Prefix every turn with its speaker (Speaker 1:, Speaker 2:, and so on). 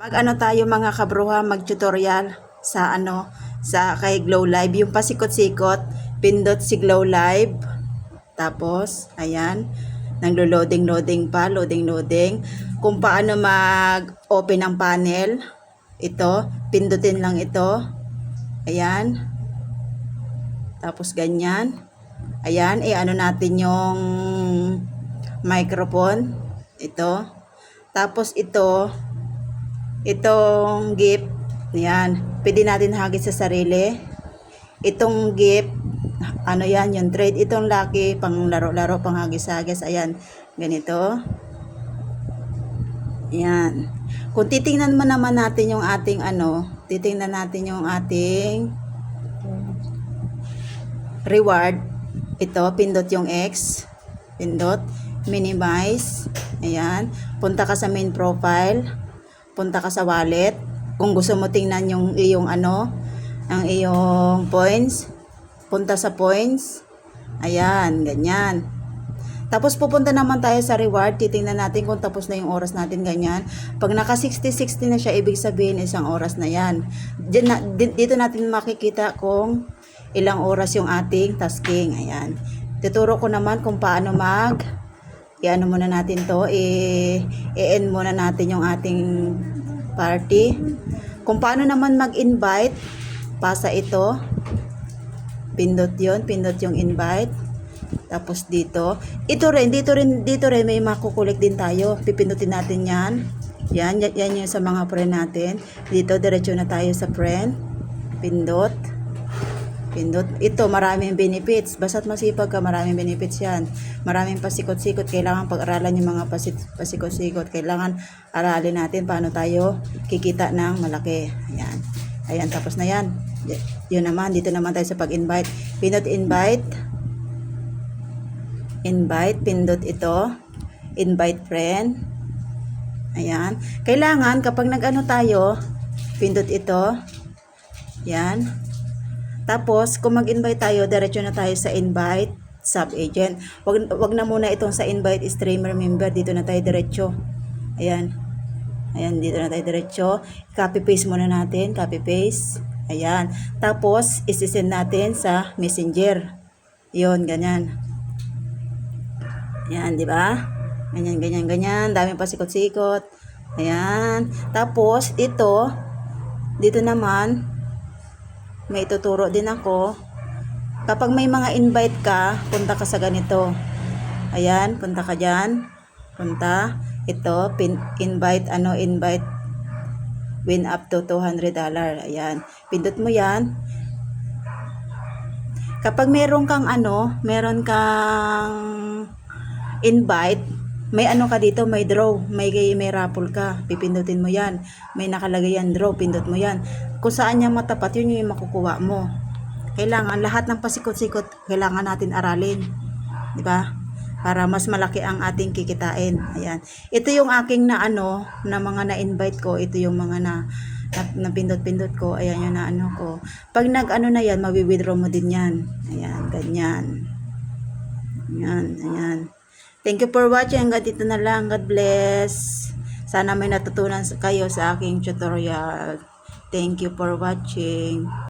Speaker 1: Mag-ano tayo mga kabruha, mag-tutorial sa sa kay Glow Live, yung pasikot-sikot, pindot si Glow Live. Tapos, ayan, naglo-loading pa, loading. Kung paano mag-open ng panel. Ito, pindutin lang ito. Ayan. Tapos ganyan. Ayan, ano natin yung microphone. Ito. Tapos itong gift, yan, pwede natin hagis sa sarili. Itong gift, yan, yung trade. Itong lucky, pang laro-laro, pang hagis-hagis. Ayan, ganito. Ayan. Kung titingnan mo naman natin yung ating titingnan natin yung ating reward. Ito, pindot yung X. Pindot, minimize. Ayan. Punta ka sa main profile. Punta ka sa wallet. Kung gusto mo tingnan yung iyong ang iyong points, punta sa points. Ayan, ganyan. Tapos pupunta naman tayo sa reward, titingnan natin kung tapos na yung oras natin, ganyan. Pag naka 60-60 na siya, ibig sabihin isang oras na yan. Dito natin makikita kung ilang oras yung ating tasking. Ayan. Tuturo ko naman kung paano i-ano muna natin to, i-end muna natin yung ating party. Kung paano naman mag-invite, pasa ito. Pindot yung invite. Tapos dito dito rin may makukulik din tayo. Pipindutin natin yan. Yan yung sa mga friend natin. Dito, diretso na tayo sa friend. Pindot. Ito, maraming benefits. Basta't masipag ka, maraming benefits yan. Maraming pasikot-sikot. Kailangan pag-aralan yung mga pasikot-sikot. Kailangan aralin natin paano tayo kikita ng malaki. Ayan, tapos na yan. Yun naman, dito naman tayo sa pag-invite. Pindot invite, pindot ito. Invite friend. Ayan. Kailangan, kapag nag-ano tayo, pindot ito. Yan. Tapos, kung mag-invite tayo, diretso na tayo sa invite sub-agent. Wag na muna itong sa invite streamer member. Dito na tayo diretso. Ayan. Ayan, dito na tayo diretso. Copy-paste muna natin. Copy-paste. Ayan. Tapos, isi-send natin sa messenger. Yun, ganyan. Ayan, di ba? Ganyan. Daming pasikot-sikot. Ayan. Tapos, dito naman, may ituturo din ako. Kapag may mga invite ka, punta ka sa ganito. Ayan, punta ka dyan. Punta. Ito, invite, invite. Win up to $200. Ayan. Pindot mo yan. Kapag meron kang invite, may ka dito, may draw, may raffle ka, pipindutin mo yan, may nakalagay yan draw, pindot mo yan. Kung saan niya matapat, yun yung makukuha mo. Kailangan lahat ng pasikot-sikot, kailangan natin aralin, di ba? Para mas malaki ang ating kikitain. Ayan. Ito yung aking na mga na-invite ko, ito yung mga na pindot-pindot ko. Ayan yung na ko. Pag na yan, mawi-withdraw mo din yan. Ayan, ganyan. Ayan. Thank you for watching. Hanggang dito na lang. God bless. Sana may natutunan kayo sa aking tutorial. Thank you for watching.